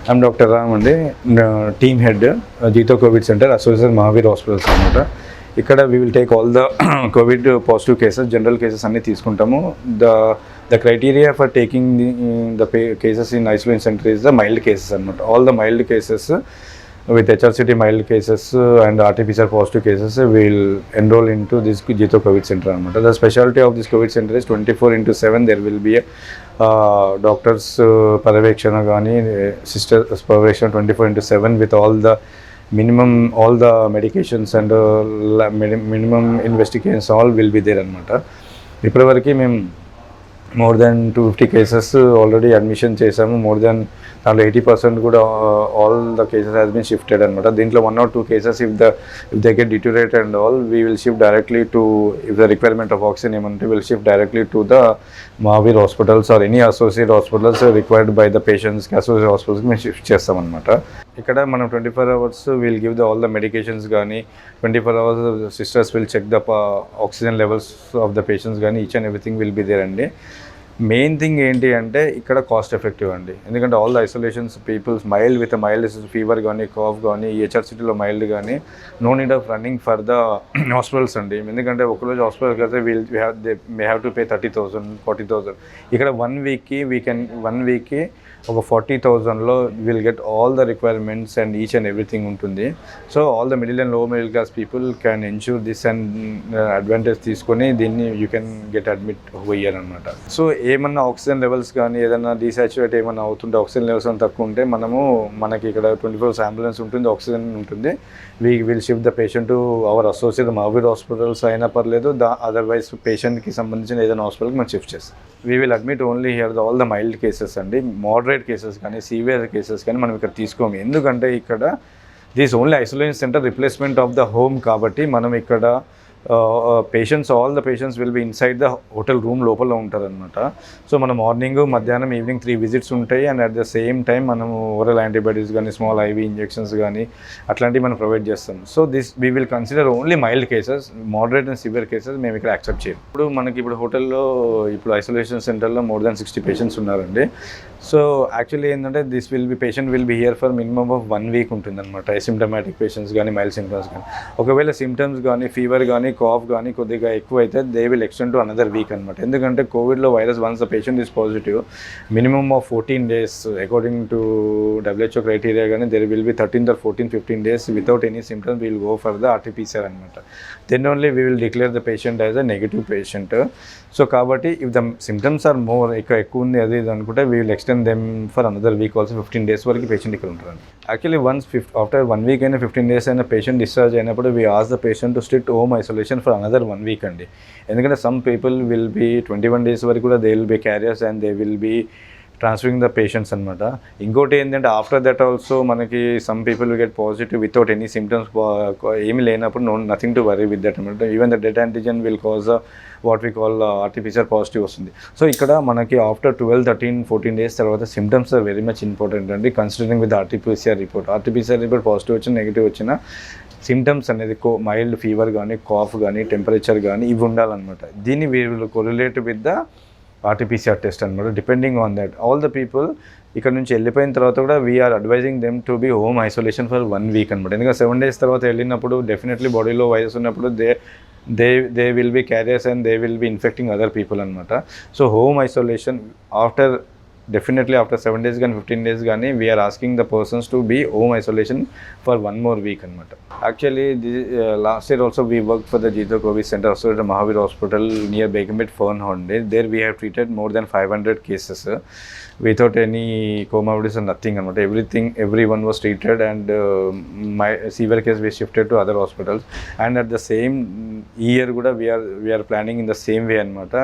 I'm doctor Ram అండి, team head JITO covid centre association Mahavir hospitals అనమాట. ఇక్కడ we will take all the covid positive cases, general cases అన్నీ తీసుకుంటాము. The criteria for taking the cases in isolation centre is the mild cases అనమాట. All the mild cases with HRCT mild cases and RT-PCR positive cases will enroll into this Jito COVID center. The specialty of this COVID center is 24/7 there will be a doctors paravekshana gani, sisters paravekshana 24/7 with all the medications and minimum investigations all will be there anamata. ఇప్పటివరకు మేము more than 250 cases already admission చేసాము. more than 80% కూడా all the cases has been shifted అనమాట. దీంట్లో 1 or 2 cases if they get deteriorated and all, we will shift directly to, if the requirement of oxygen ఏమంటే will shift directly to the Mahavir hospitals or any associate hospitals required by the patients. associate hospitals మేము shift చేస్తాం అనమాట. ఇక్కడ మనం 24 hours will give all the medications కానీ, 24 hours sisters will check the oxygen levels of the patients కానీ, each and everything will be there అండి. Main thing ఏంటి అంటే ఇక్కడ కాస్ట్ ఎఫెక్టివ్ అండి. ఎందుకంటే all the isolations peoples mild with mild fever కానీ, cough కానీ, HRCTలో మైల్డ్ కానీ, no need of running for the hospitals అండి. ఎందుకంటే ఒకరోజు హాస్పిటల్కి అయితే మే హ్యావ్ టు పే 30,000 40,000. ఇక్కడ 1 వీక్కి ఒక 40,000లో will get all the requirements and each and everything ఉంటుంది. So all the middle and low middle class people can ensure this and advantage తీసుకొని దీన్ని you can get admit here అనమాట. So ఏమన్నా oxygen levels కానీ ఏదైనా డీసాచురేట్ ఏమన్నా అవుతుంటే, oxygen levels అని తక్కువ ఉంటే మనకి ఇక్కడ 24 hours అంబులెన్స్ ఉంటుంది, ఆక్సిజన్ ఉంటుంది. We will shift the patient to our associate Mahavir hospitals అయినా పర్లేదు, అదర్వైజ్ పేషెంట్కి సంబంధించిన ఏదైనా హాస్పిటల్కి మనం షిఫ్ట్ చేస్తాం. We will admit only here all the mild cases అండి. మోడరేట్ కేసెస్ కానీ, సివియర్ కేసెస్ కానీ మనం ఇక్కడ తీసుకోము. ఎందుకంటే ఇక్కడ this only isolation centre replacement of the home కాబట్టి మనం ఇక్కడ patients, all the patients will be inside the hotel room లోపల ఉంటారనమాట. సో మనం మార్నింగ్, మధ్యాహ్నం, ఈవినింగ్ 3 visits ఉంటాయి. And at the same time మనము ఓరల్ యాంటీబయాటిక్స్ కానీ, స్మాల్ IV ఇంజెక్షన్స్ కానీ అట్లాంటివి మనం ప్రొవైడ్ చేస్తాం. So this we will consider only mild cases. Moderate and severe cases మేము ఇక్కడ యాక్సెప్ట్ చేయం. ఇప్పుడు హోటల్లో ఐసోలేషన్ సెంటర్లో more than 60 patients ఉన్నారండి. సో యాక్చువల్లీ ఏంటంటే this will be patient will be here for minimum of 1 week ఉంటుందన్నమాట. అసిమ్టమాటిక్ పేషెంట్స్ కానీ, మైల్డ్ సింప్టమ్స్ కానీ. ఒకవేళ సిమ్టమ్స్ కానీ, ఫీవర్ కానీ, కాఫ్ కానీ కొద్దిగా ఎక్కువ అయితే they will extend to another week అనమాట. ఎందుకంటే కోవిడ్లో virus once the patient is positive, minimum of 14 days according to WHO criteria కానీ there will be 13 or 14, 15 days without any symptoms will go for the RT-PCR అనమాట. Then only we will declare the patient as a negative patient. So కాబట్టి if the symptoms are more ఎక్కువ ఉంది అది అనుకుంటే we will extend them for another week also. 15 days వరకు patient ఇక్కడ ఉంటారు. Actually after 1 week అయినా 15 days అయినా పేషెంట్ డిశ్చార్జ్ అయినప్పుడు we ask the patient to strict home isolation for another 1 week అండి. ఎందుకంటే some people will be 21 days వరకు కూడా they will be carriers and they will be transferring the patients అనమాట. ఇంకోటి ఏంటంటే ఆఫ్టర్ దట్ ఆల్సో మనకి some people will get positive without any symptoms, ఏమీ లేనప్పుడు nothing to worry with that అనమాట. Even the dead antigen will cause what we call RT-PCR positive వస్తుంది. So ఇక్కడ మనకి ఆఫ్టర్ 12, 13, 14 days తర్వాత symptoms are very much important అండి. Considering with RT-PCR report. RT-PCR report positive వచ్చిన, negative వచ్చిన symptoms అనేది mild fever కానీ, కాఫ్ కానీ, టెంపరేచర్ కానీ ఇవి ఉండాలన్నమాట. దీన్ని we will correlate with the RT-PCR test అనమాట. Depending on that all the people ఇక్కడ నుంచి వెళ్ళిపోయిన తర్వాత కూడా we are advising them to be home isolation for 1 week అనమాట. ఎందుకంటే 7 days తర్వాత వెళ్ళినప్పుడు డెఫినెట్లీ బాడీలో వైరస్ ఉన్నప్పుడు they will be carriers and they will be infecting other people అనమాట. So home isolation definitely after 7 days కానీ 15 days కానీ we are asking the persons to be home isolation for 1 more week అనమాట. Actually last year also we work for the JITO covid centre associate Mahavir hospital near Begumpet ఫర్న్హోర్న్. There we have treated more than 500 cases without any comorbidities and nothing అనమాట. everyone was treated and my severe case we shifted to other hospitals. And at the same year కూడా we are planning in the same way అనమాట.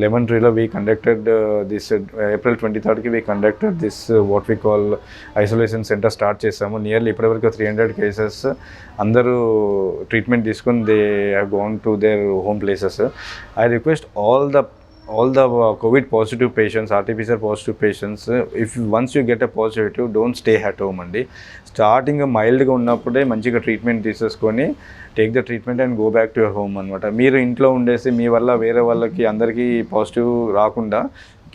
Lemon Tree we conducted this April 23rd we conducted this what we call isolation center start చేసాము. Nearly ఇప్పటివరకు 300 cases అందరూ treatment తీసుకొని they have gone to their home places. I request all the COVID positive patients, RT-PCR positive patients, if once you get a positive, don't stay at home అండి. Starting మైల్డ్గా ఉన్నప్పుడే మంచిగా treatment తీసేసుకొని take the treatment and go back to your home అనమాట. మీరు ఇంట్లో ఉండేసి మీ వల్ల వేరే వాళ్ళకి అందరికీ పాజిటివ్ రాకుండా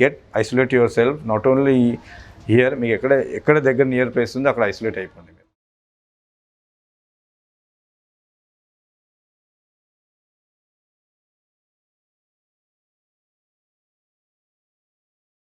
get isolate your self. Not only here మీకు ఎక్కడ దగ్గర నియర్ ప్లేస్ ఉందో అక్కడ ఐసోలేట్ అయిపోండి.